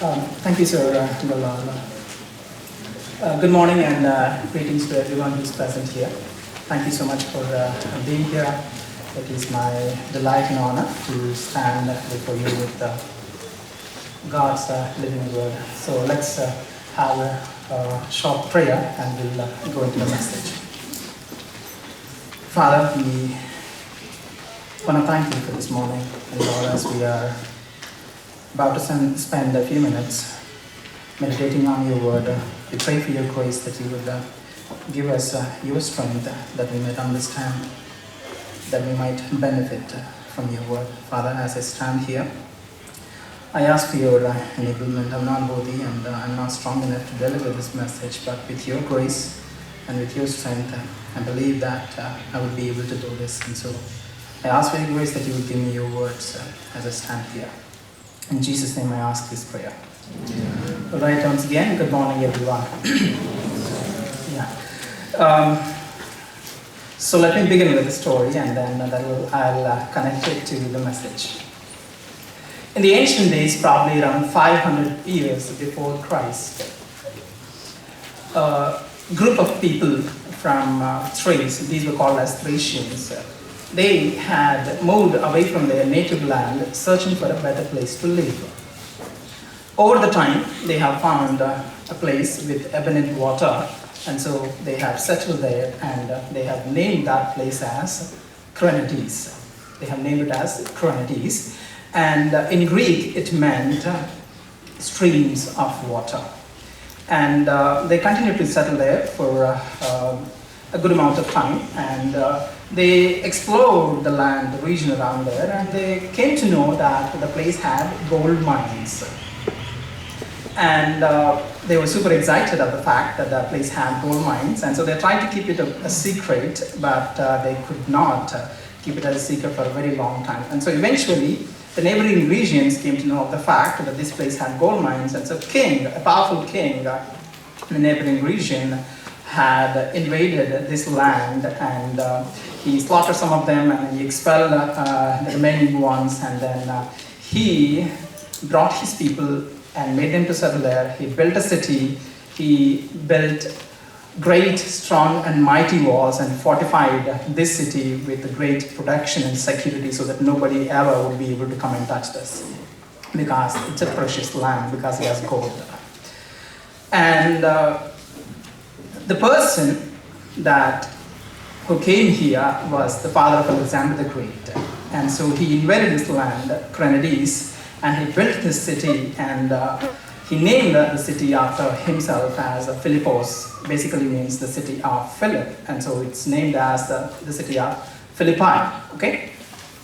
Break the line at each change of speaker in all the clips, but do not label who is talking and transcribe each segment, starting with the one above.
Thank you, Sir Gulal. Good morning and greetings to everyone who's present here. Thank you so much for being here. It is my delight and honor to stand before you with God's living word. So let's have a short prayer and we'll go into the message. Father, we want to thank you for this morning, and Lord, as we are about to spend a few minutes meditating on your word, we pray for your grace that you would give us your strength, that we might understand, that we might benefit from your word. Father, as I stand here, I ask for your enablement. I'm not worthy and I'm not strong enough to deliver this message, but with your grace and with your strength, I believe that I will be able to do this. And so I ask for your grace that you would give me your words as I stand here. In Jesus' name I ask this prayer. All right, once again, good morning everyone. So let me begin with the story and then I'll connect it to the message. In the ancient days, probably around 500 years before Christ, a group of people from Thrace, these were called as Thracians, they had moved away from their native land, searching for a better place to live. Over the time, they have found a place with abundant water, and so they have settled there, and they have named that place as Kranidis. They have named it as Kranidis, and in Greek it meant streams of water. And they continued to settle there for a good amount of time, and they explored the land, the region around there, and they came to know that the place had gold mines. And they were super excited of the fact that the place had gold mines, and so they tried to keep it a secret, but they could not keep it as a secret for a very long time. And so eventually, the neighboring regions came to know of the fact that this place had gold mines, and so a powerful king in the neighboring region had invaded this land, and he slaughtered some of them and he expelled the remaining ones, and then he brought his people and made them to settle there. He built a city, he built great, strong and mighty walls and fortified this city with great protection and security so that nobody ever would be able to come and touch this, because it's a precious land, because it has gold. And the person who came here was the father of Alexander the Great. And so he invaded this land, Kranidis, and he built this city, and he named the city after himself as Philippos, basically means the city of Philip. And so it's named as the city of Philippi, okay?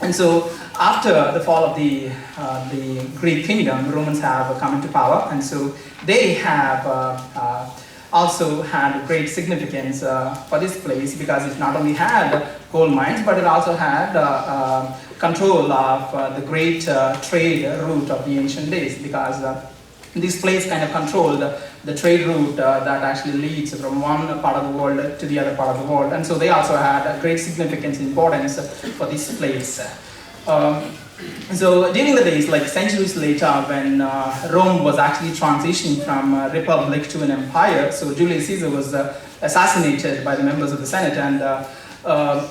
And so after the fall of the Greek kingdom, Romans have come into power, and so they have also had great significance for this place, because it not only had gold mines, but it also had control of the great trade route of the ancient days, because this place kind of controlled the trade route that actually leads from one part of the world to the other part of the world. And so they also had great significance and importance for this place. So during the days, like centuries later, when Rome was actually transitioning from a republic to an empire, so Julius Caesar was assassinated by the members of the Senate, and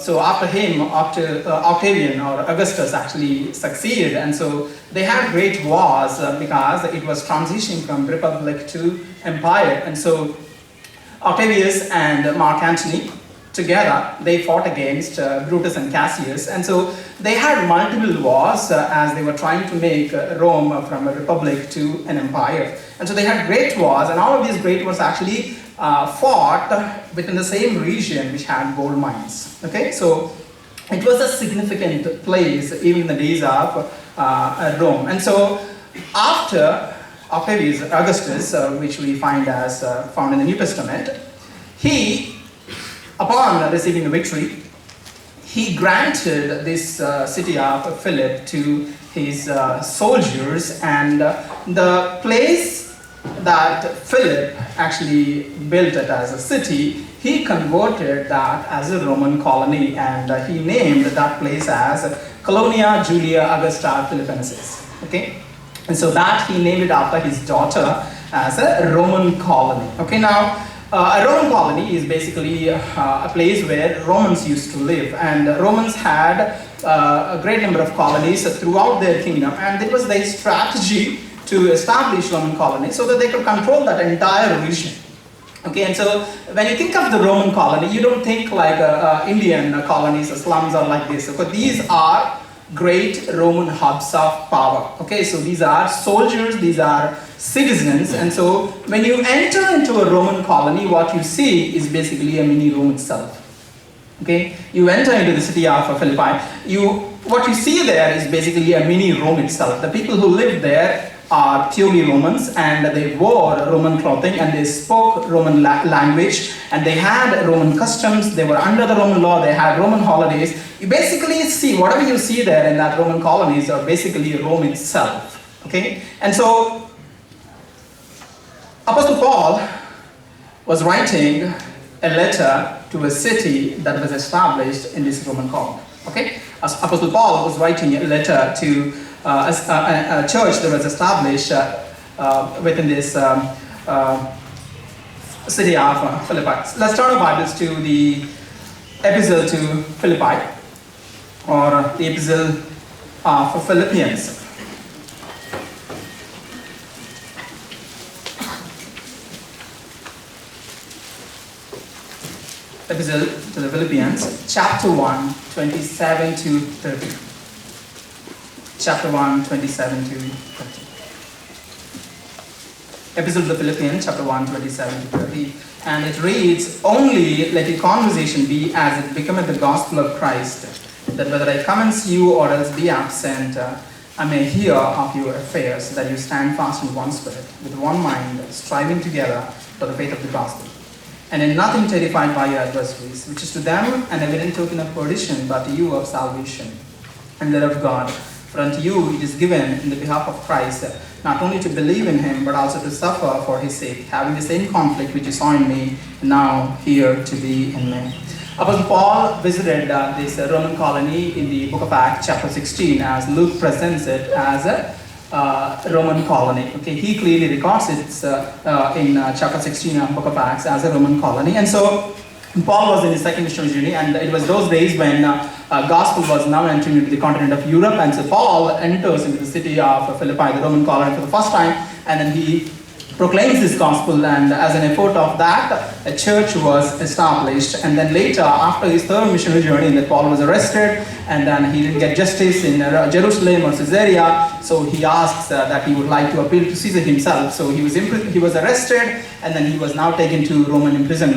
so after him, Octavian or Augustus actually succeeded, and so they had great wars because it was transitioning from republic to empire. And so Octavius and Mark Antony together, they fought against Brutus and Cassius, and so they had multiple wars as they were trying to make Rome from a republic to an empire. And so they had great wars, and all of these great wars actually fought within the same region which had gold mines. Okay, so it was a significant place even in the days of Rome. And so after Octavius Augustus, which we find as found in the New Testament, he, upon receiving the victory, he granted this city of Philip to his soldiers, and the place that Philip actually built it as a city, he converted that as a Roman colony, and he named that place as Colonia Julia Augusta Philippensis. Okay, And so that he named it after his daughter as a Roman colony. Okay, now a Roman colony is basically a place where Romans used to live, and Romans had a great number of colonies throughout their kingdom, and it was their strategy to establish Roman colonies so that they could control that entire region. Okay, and so when you think of the Roman colony, you don't think like Indian colonies or slums or like this. But these are great Roman hubs of power. Okay, so these are soldiers, these are citizens, and so when you enter into a Roman colony, what you see is basically a mini Rome itself. Okay, you enter into the city of Philippi, what you see there is basically a mini Rome itself. The people who live there are purely Romans, and they wore Roman clothing, and they spoke Roman language, and they had Roman customs. They were under the Roman law. They had Roman holidays. You basically see whatever you see there in that Roman colonies are basically Rome itself. Okay, and so Apostle Paul was writing a letter to a city that was established in this Roman colony. Okay, Apostle Paul was writing a letter to a church that was established within this city of Philippi. Let's turn our Bibles to the epistle to Philippi, or the epistle for Philippians. Epistle to the Philippians, chapter 1, 27 to 30. Chapter 1, 27 to 30. Epistle to the Philippians, chapter 1, 27 to 30. And it reads, "Only let your conversation be as it becometh the gospel of Christ, that whether I commence you or else be absent, I may hear of your affairs, that you stand fast in one spirit, with one mind, striving together for the faith of the gospel. And in nothing terrified by your adversaries, which is to them an evident token of perdition, but to you of salvation, and that of God. For unto you it is given in the behalf of Christ, not only to believe in him, but also to suffer for his sake, having the same conflict which you saw in me, and now here to be in me." Apostle Paul visited this Roman colony in the book of Acts, chapter 16, as Luke presents it as a Roman colony. Okay, he clearly records it in chapter 16 of book of Acts as a Roman colony. And so Paul was in his second missionary journey, and it was those days when gospel was now entering into the continent of Europe. And so Paul enters into the city of Philippi, the Roman colony, for the first time, and then he proclaims this gospel, and as an effort of that, a church was established. And then later, after his third missionary journey, that Paul was arrested, and then he didn't get justice in Jerusalem or Caesarea, so he asks that he would like to appeal to Caesar himself. So he was arrested, and then he was now taken to Roman prison,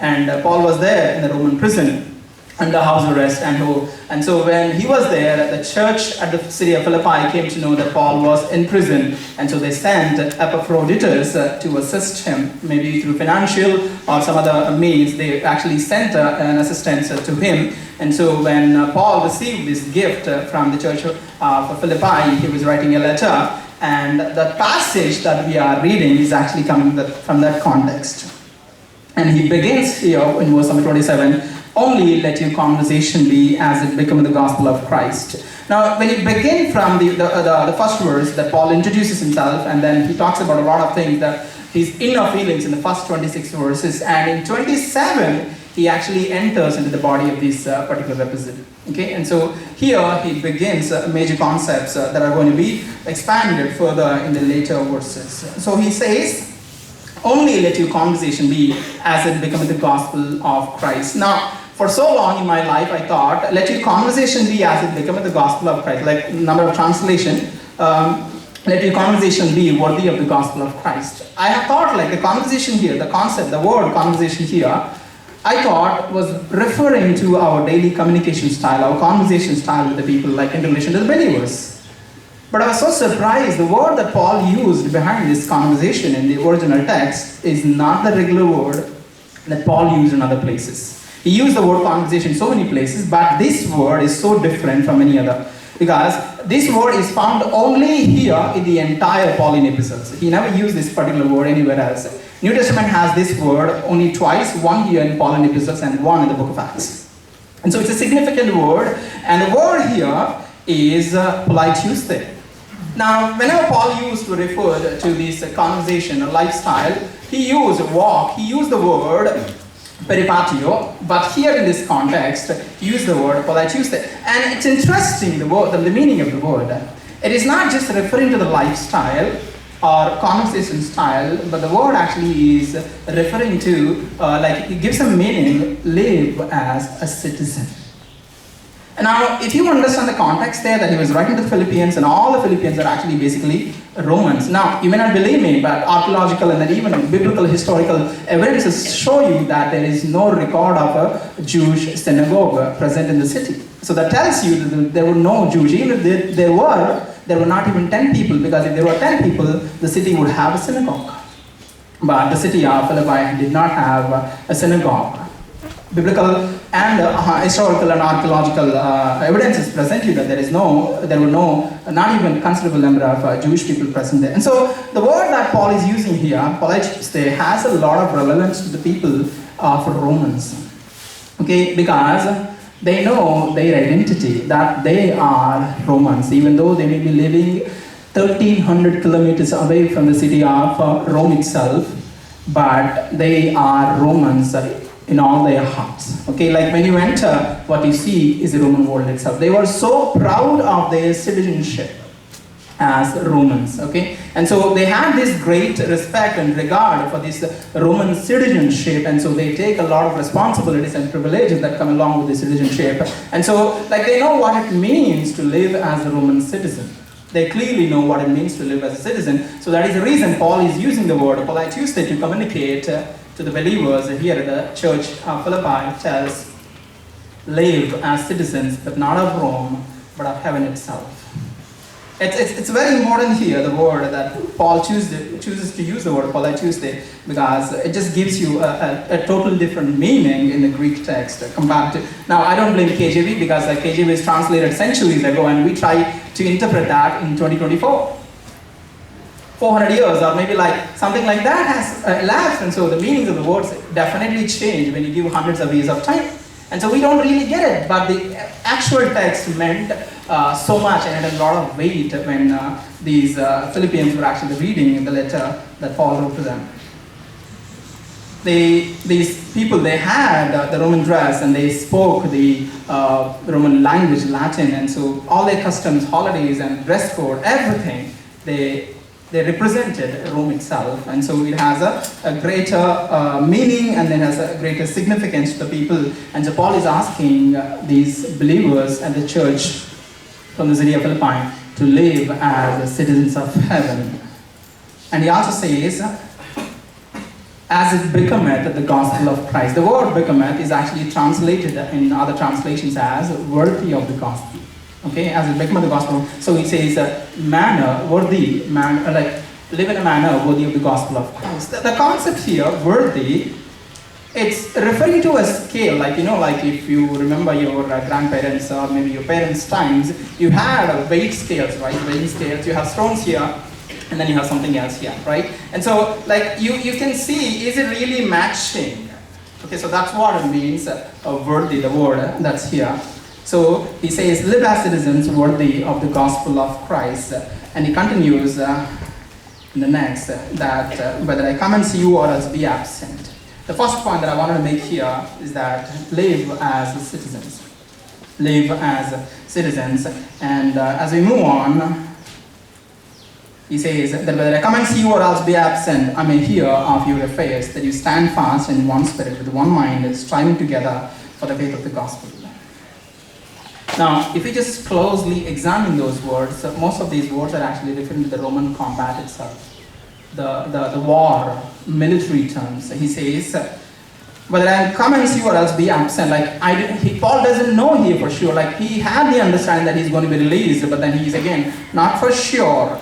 and Paul was there in the Roman prison under house arrest, and so when he was there, the church at the city of Philippi came to know that Paul was in prison, and so they sent Epaphroditus to assist him, maybe through financial or some other means. They actually sent an assistance to him. And so when Paul received this gift from the church of Philippi, he was writing a letter, and the passage that we are reading is actually coming from that context. And he begins here in verse number 27, "Only let your conversation be as it becometh the gospel of Christ." Now, when you begin from the first verse, that Paul introduces himself, and then he talks about a lot of things, that his inner feelings in the first 26 verses, and in 27, he actually enters into the body of this particular episode. Okay, and so here he begins major concepts that are going to be expanded further in the later verses. So he says, "Only let your conversation be as it becometh the gospel of Christ." Now, for so long in my life, I thought, let your conversation be as it becometh the gospel of Christ. Like number of translation, let your conversation be worthy of the gospel of Christ. I have thought like the conversation here, the concept, the word conversation here, I thought was referring to our daily communication style, our conversation style with the people, like in relation to the believers. But I was so surprised, the word that Paul used behind this conversation in the original text is not the regular word that Paul used in other places. He used the word conversation in so many places, but this word is so different from any other, because this word is found only here in the entire Pauline epistles. He never used this particular word anywhere else. New Testament has this word only twice, one here in Pauline epistles and one in the book of Acts. And so it's a significant word, and the word here is polite Tuesday. Now, whenever Paul used to refer to this conversation or lifestyle, he used walk, he used the word peripatio, but here in this context, he used the word politeustai. And it's interesting, the meaning of the word. It is not just referring to the lifestyle or conversation style, but the word actually is referring to, like it gives a meaning, live as a citizen. And now, if you understand the context there, that he was writing to the Philippians, and all the Philippians are actually basically Romans. Now, you may not believe me, but archaeological and then even biblical historical evidences show you that there is no record of a Jewish synagogue present in the city. So that tells you that there were no Jews. Even if there were not even 10 people, because if there were 10 people, the city would have a synagogue. But the city of Philippi did not have a synagogue. Biblical and historical and archaeological evidences present you that there were not even considerable number of Jewish people present there. And so the word that Paul is using here, politeustai, has a lot of relevance to the people of Romans. Okay, because they know their identity, that they are Romans, even though they may be living 1,300 kilometers away from the city of Rome itself, but they are Romans in all their hearts. Okay, like when you enter, what you see is the Roman world itself. They were so proud of their citizenship as Romans, okay? And so they had this great respect and regard for this Roman citizenship, and so they take a lot of responsibilities and privileges that come along with the citizenship. And so, like, they know what it means to live as a Roman citizen. They clearly know what it means to live as a citizen. So that is the reason Paul is using the word politeustai to communicate to the believers here at the church of Philippi. Tells, live as citizens, but not of Rome, but of heaven itself. It's very important here, the word that Paul chooses to use the word politeustai, because it just gives you a total different meaning in the Greek text compared to. Now, I don't blame KJV, because like KJV is translated centuries ago, and we try to interpret that in 2024. 400 years or maybe like something like that has elapsed, and so the meanings of the words definitely change when you give hundreds of years of time. And so we don't really get it, but the actual text meant so much, and it had a lot of weight when these Philippians were actually reading the letter that Paul wrote to them. These people, they had the Roman dress, and they spoke the Roman language, Latin, and so all their customs, holidays, and dress code, everything, they represented Rome itself, and so it has a greater meaning, and then has a greater significance to the people. And so Paul is asking these believers at the church from the city of Philippi to live as citizens of heaven. And he also says, as it becometh the gospel of Christ. The word becometh is actually translated in other translations as worthy of the gospel. Okay, as it becometh the gospel. So he says, like live in a manner worthy of the gospel of Christ. The concept here, worthy, it's referring to a scale, like, you know, like if you remember your grandparents or maybe your parents' times, you had weight scales, right? Weighing scales, you have stones here, and then you have something else here, right? And so, like, you can see, is it really matching? Okay, so that's what it means, worthy, the word that's here. So he says, live as citizens worthy of the gospel of Christ. And he continues in the next, that whether I come and see you or else be absent. The first point that I wanted to make here is that live as citizens. Live as citizens. And as we move on, he says that whether I come and see you or else be absent, I may hear of your affairs, that you stand fast in one spirit, with one mind, striving together for the faith of the gospel. Now, if we just closely examine those words, most of these words are actually referring to the Roman combat itself. The war, military terms. He says, whether I come and see you or else be absent. Like, Paul doesn't know here for sure. Like, he had the understanding that he's going to be released, but then he's again not for sure.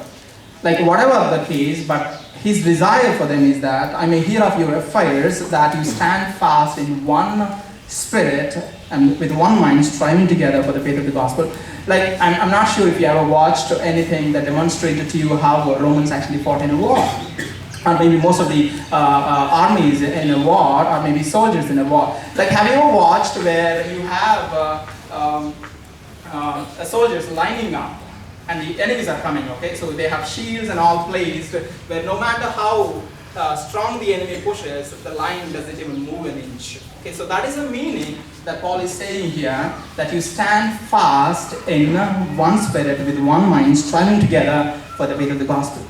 Like, whatever the case, but his desire for them is that I may hear of your affairs, that you stand fast in one spirit and with one mind, striving together for the faith of the gospel. Like, I'm not sure if you ever watched anything that demonstrated to you how Romans actually fought in a war. Or maybe most of the armies in a war, or maybe soldiers in a war. Like, have you ever watched where you have soldiers lining up and the enemies are coming, okay? So they have shields and all placed, where no matter how strong the enemy pushes, the line doesn't even move an inch. Okay, so that is the meaning that Paul is saying here, that you stand fast in one spirit, with one mind, striving together for the faith of the gospel,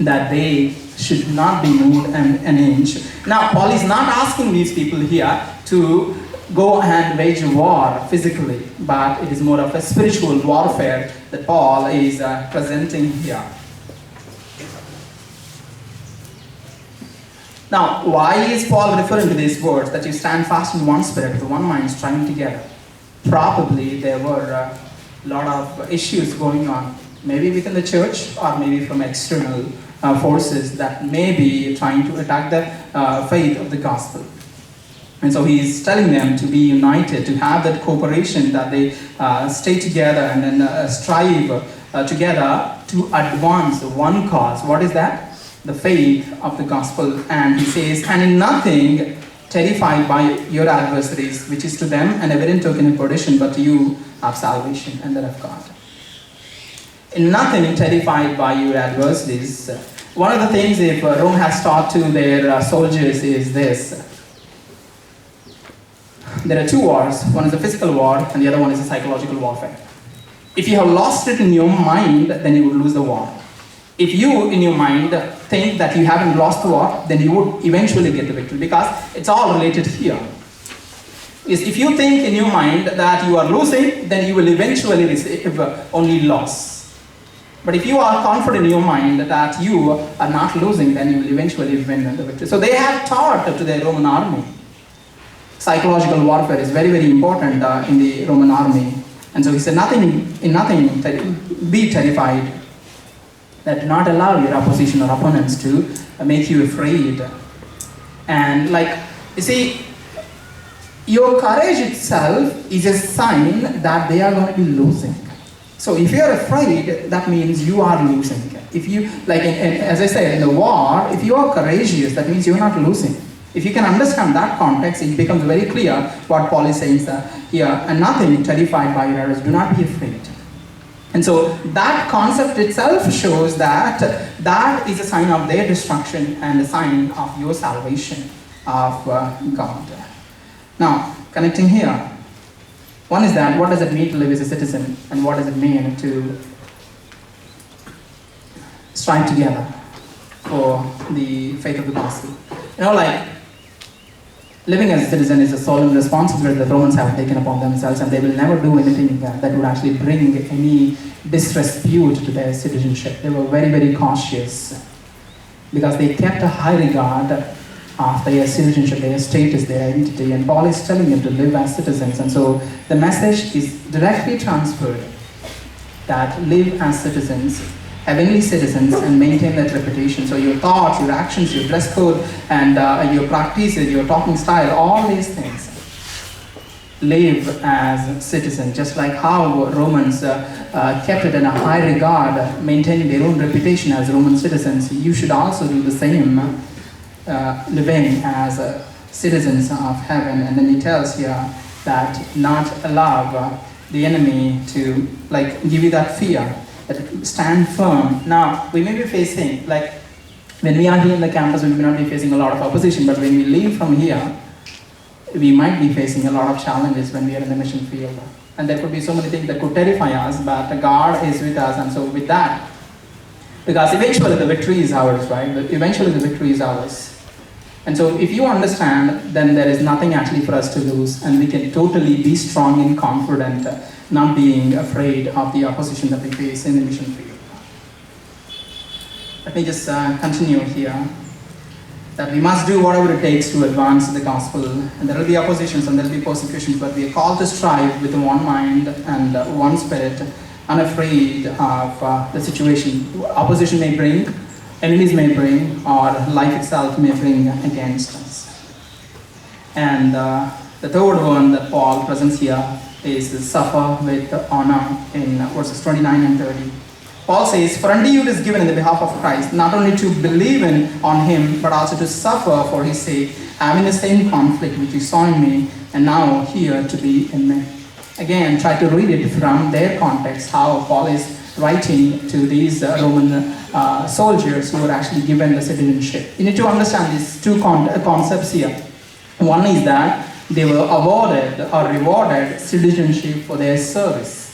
that they should not be moved an inch. Now, Paul is not asking these people here to go and wage war physically, but it is more of a spiritual warfare that Paul is presenting here. Now, why is Paul referring to these words, that you stand fast in one spirit, with one mind, striving together? Probably there were a lot of issues going on, maybe within the church, or maybe from external forces that may be trying to attack the faith of the gospel. And so he's telling them to be united, to have that cooperation, that they stay together and then strive together to advance one cause. What is that? The faith of the gospel. And he says, and in nothing terrified by your adversaries, which is to them an evident token of perdition, but to you of salvation and that of God. In nothing terrified by your adversaries. One of the things if Rome has taught to their soldiers is this. There are two wars. One is a physical war and the other one is a psychological warfare. If you have lost it in your mind, then you would lose the war. If you, in your mind, think that you haven't lost the war, then you would eventually get the victory, because it's all related here. If you think in your mind that you are losing, then you will eventually receive only loss. But if you are confident in your mind that you are not losing, then you will eventually win the victory. So they have taught to the Roman army. Psychological warfare is very, very important in the Roman army. And so he said, in nothing be terrified, that do not allow your opposition or opponents to make you afraid. And you see, your courage itself is a sign that they are going to be losing. So if you are afraid, that means you are losing. If you, as I said, in the war, if you are courageous, that means you are not losing. If you can understand that context, it becomes very clear what Paul is saying here. And nothing terrified by your errors, do not be afraid. And so that concept itself shows that that is a sign of their destruction and a sign of your salvation of God. Now, connecting here, one is that, what does it mean to live as a citizen, and what does it mean to strive together for the faith of the gospel? Living as a citizen is a solemn responsibility that Romans have taken upon themselves, and they will never do anything that would actually bring any disrepute to their citizenship. They were very, very cautious because they kept a high regard of their citizenship, their status, their identity, and Paul is telling them to live as citizens. And so the message is directly transferred that live as citizens, heavenly citizens, and maintain that reputation. So your thoughts, your actions, your dress code, and your practices, your talking style, all these things, live as citizens. Just like how Romans kept it in a high regard, maintaining their own reputation as Roman citizens, you should also do the same, living as citizens of heaven. And then he tells here that not allow the enemy to give you that fear, that stand firm. Now, we may be facing, when we are here in the campus, we may not be facing a lot of opposition, but when we leave from here, we might be facing a lot of challenges when we are in the mission field. And there could be so many things that could terrify us, but God is with us, and so with that, because eventually the victory is ours, right? Eventually the victory is ours. And so if you understand, then there is nothing actually for us to lose, and we can totally be strong and confident, not being afraid of the opposition that we face in the mission field. Let me just continue here. That we must do whatever it takes to advance the gospel. And there will be oppositions and there will be persecutions, but we are called to strive with one mind and one spirit, unafraid of the situation opposition may bring, enemies may bring, or life itself may bring against us. And the third one that Paul presents here is suffer with honor in verses 29 and 30. Paul says, for unto you it is given in the behalf of Christ, not only to believe on him, but also to suffer for his sake, having the same conflict which you saw in me, and now here to be in me. Again, try to read it from their context, how Paul is writing to these Roman soldiers who were actually given the citizenship. You need to understand these two concepts here. One is that they were awarded or rewarded citizenship for their service.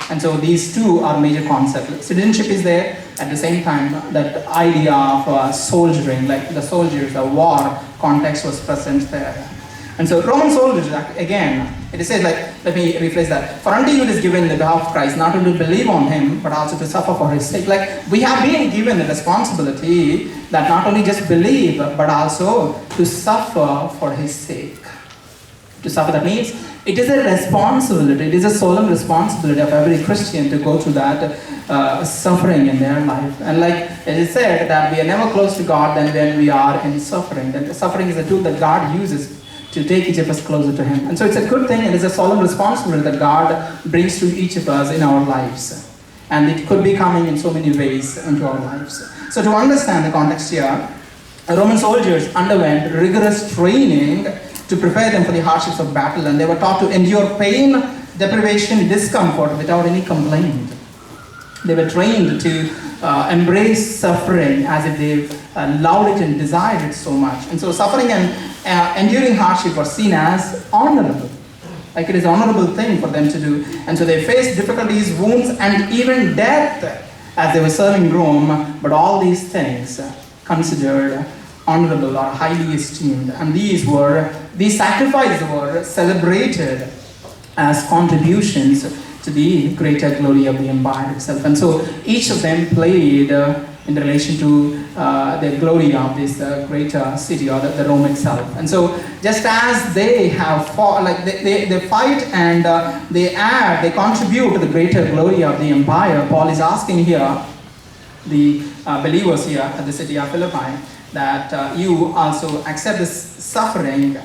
And so these two are major concepts. Citizenship is there, at the same time that idea of soldiering, like the soldiers, the war context was present there. And so Roman soldiers, again, it says like, let me rephrase that. For unto you it is given the behalf of Christ, not only to believe on him, but also to suffer for his sake. Like, we have been given the responsibility that not only just believe, but also to suffer for his sake. To suffer, that means it is a responsibility, it is a solemn responsibility of every Christian to go through that suffering in their life. And like it is said that we are never close to God than when we are in suffering. That suffering is a tool that God uses to take each of us closer to him. And so it's a good thing, it is a solemn responsibility that God brings to each of us in our lives. And it could be coming in so many ways into our lives. So to understand the context here, Roman soldiers underwent rigorous training to prepare them for the hardships of battle, and they were taught to endure pain, deprivation, discomfort without any complaint. They were trained to embrace suffering as if they loved it and desired it so much. And so suffering and enduring hardship were seen as honorable. Like it is an honorable thing for them to do. And so they faced difficulties, wounds, and even death as they were serving Rome, but all these things considered honorable or highly esteemed. And these sacrifices were celebrated as contributions to the greater glory of the empire itself. And so each of them played in relation to the glory of this greater city or the Rome itself. And so just as they have fought, like they fight and they contribute to the greater glory of the empire, Paul is asking here the believers here at the city of Philippi that you also accept this suffering.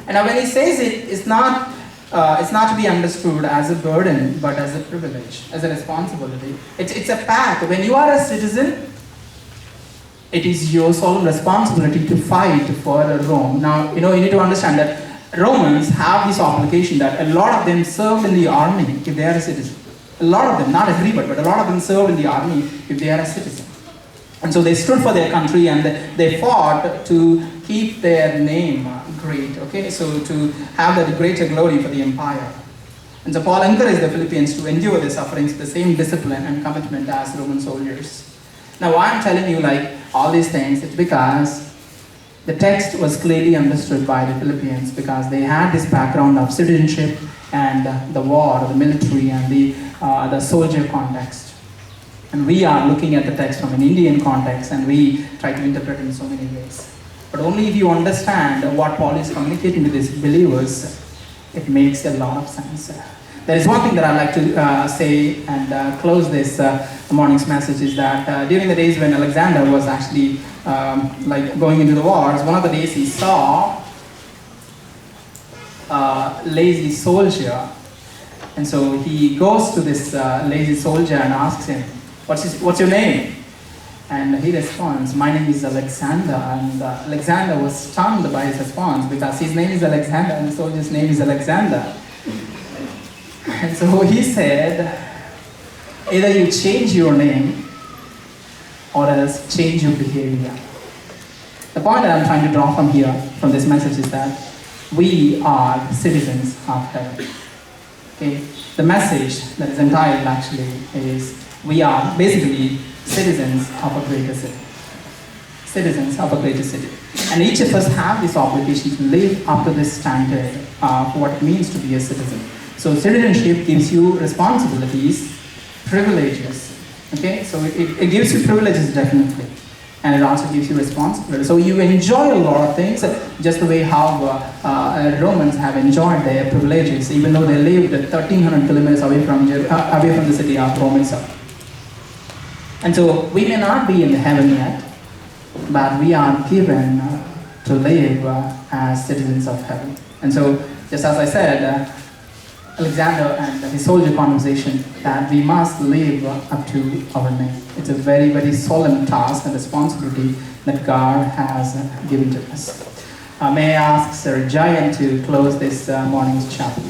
And when he says it, it's not to be understood as a burden, but as a privilege, as a responsibility. It's a path. When you are a citizen, it is your solemn responsibility to fight for Rome. Now, you need to understand that Romans have this obligation that a lot of them served in the army if they are a citizen. A lot of them, not everybody, but a lot of them served in the army if they are a citizen. And so they stood for their country and they fought to keep their name great, okay? So to have that greater glory for the empire. And so Paul encouraged the Philippians to endure the sufferings with the same discipline and commitment as Roman soldiers. Now why I'm telling you like all these things, it's because the text was clearly understood by the Philippians because they had this background of citizenship and the war, the military and the soldier context. And we are looking at the text from an Indian context and we try to interpret it in so many ways. But only if you understand what Paul is communicating to these believers, it makes a lot of sense. There is one thing that I'd like to say and close this morning's message is that during the days when Alexander was actually like going into the wars, one of the days he saw a lazy soldier. And so he goes to this lazy soldier and asks him, what's your name? And he responds, my name is Alexander. And Alexander was stunned by his response because his name is Alexander and the soldier's name is Alexander. And so he said, either you change your name or else change your behavior. The point that I'm trying to draw from here, from this message is that we are citizens of heaven. Okay? The message that is entitled actually is we are basically citizens of a greater city. Citizens of a greater city. And each of us have this obligation to live up to this standard of what it means to be a citizen. So citizenship gives you responsibilities, privileges. Okay? So it gives you privileges definitely. And it also gives you responsibility. So you enjoy a lot of things, just the way how Romans have enjoyed their privileges, even though they lived 1,300 kilometers away from the city of Rome itself. And so we may not be in heaven yet, but we are given to live as citizens of heaven. And so, just as I said, Alexander and his soldier conversation, that we must live up to our name. It's a very, very solemn task and responsibility that God has given to us. May I ask Sir Jayan to close this morning's chapel.